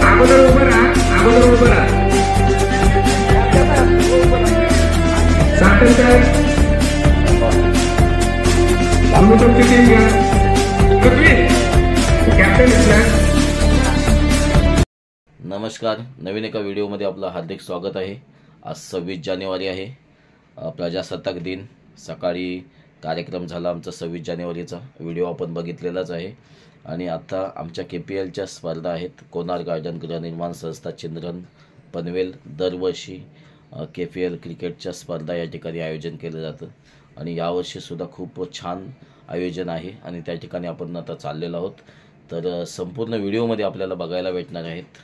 अगोदर उभं राहा, अगोदर उभं राहा. साठेकर तुमची टीम घ्या. पृथ्वी कॅप्टन इथला. नमस्कार, नवीन एका व्हिडिओमध्ये आपलं हार्दिक स्वागत आहे. आज 26 जानेवारी आहे, प्रजासत्ताक दिन. सकाळी कार्यक्रम झाला आमचा 26 जानेवारीचा, व्हिडिओ आपण बघितलेलाच आहे. आणि आता आमच्या KPLच्या स्पर्धा आहेत. कोणार गार्डन गृहनिर्माण संस्था चिंद्रन पनवेल. दरवर्षी KPL क्रिकेटच्या स्पर्धा या ठिकाणी आयोजन केलं जातं आणि यावर्षीसुद्धा खूप छान आयोजन आहे आणि त्या ठिकाणी आपण आता चाललेलो आहोत. तर संपूर्ण व्हिडिओमध्ये आपल्याला बघायला भेटणार आहेत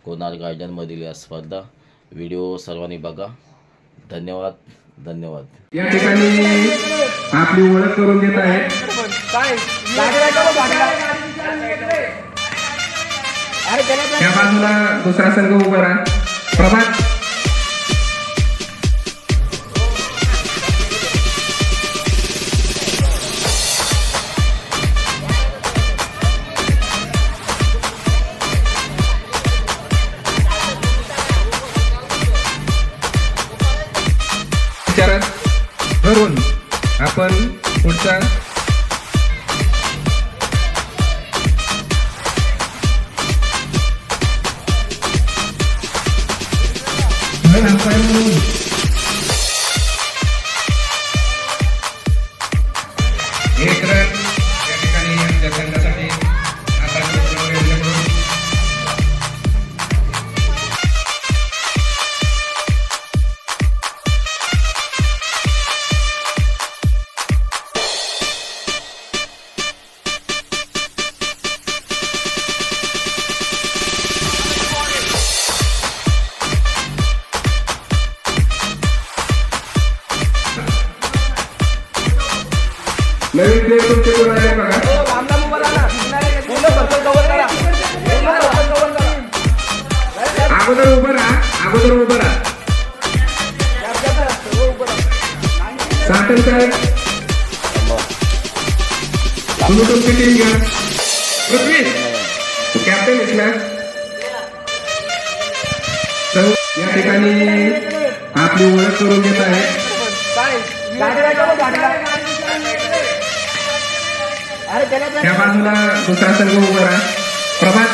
कोणार गार्डनमधील या स्पर्धा. व्हिडिओ सर्वांनी बघा. धन्यवाद. धन्यवाद. या ठिकाणी आपली ओळख करून देत आहे. त्या बाजूला दुसरा संघ उभा राहा. प्रभात धरून आपण पुढचा एक रन या ठिकाणी आमच्या संघासाठी. नवीन प्लेयर तुमचे कोण आहे बघा. अगोदर उभं राहा, अगोदर उभं राहा. साठेकर तुम्ही तुमची टीम घ्या. पृथ्वी कॅप्टन इथला. या ठिकाणी आपली ओळख करून देत आहे. त्या बाजूला दुसरा संघ उभा राहा. प्रभात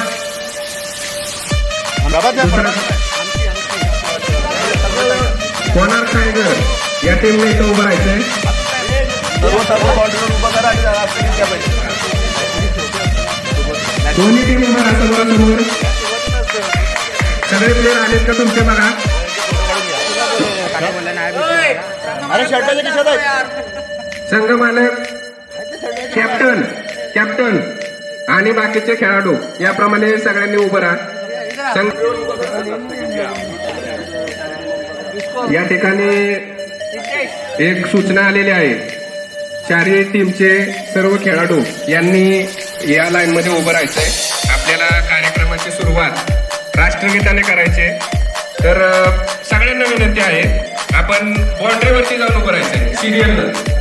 कोणार टायगर या टीमने इथं उभं राहायचंय. दोन्ही टीम उभं राहा समोरासमोर. सगळे प्लेयर आलेत का तुमचे बघा. संघ मालक, कॅप्टन कॅप्टन आणि बाकीचे खेळाडू याप्रमाणे सगळ्यांनी उभं राहा. या ठिकाणी एक सूचना आलेली आहे. चारही टीमचे सर्व खेळाडू यांनी या लाईन मध्ये उभं राहायचंय. आपल्याला कार्यक्रमाची सुरुवात राष्ट्रगीताने करायचे. तर सगळ्यांना विनंती आहे, आपण बाउंड्रीवरती जाऊन उभं राहायचंय सिरियल.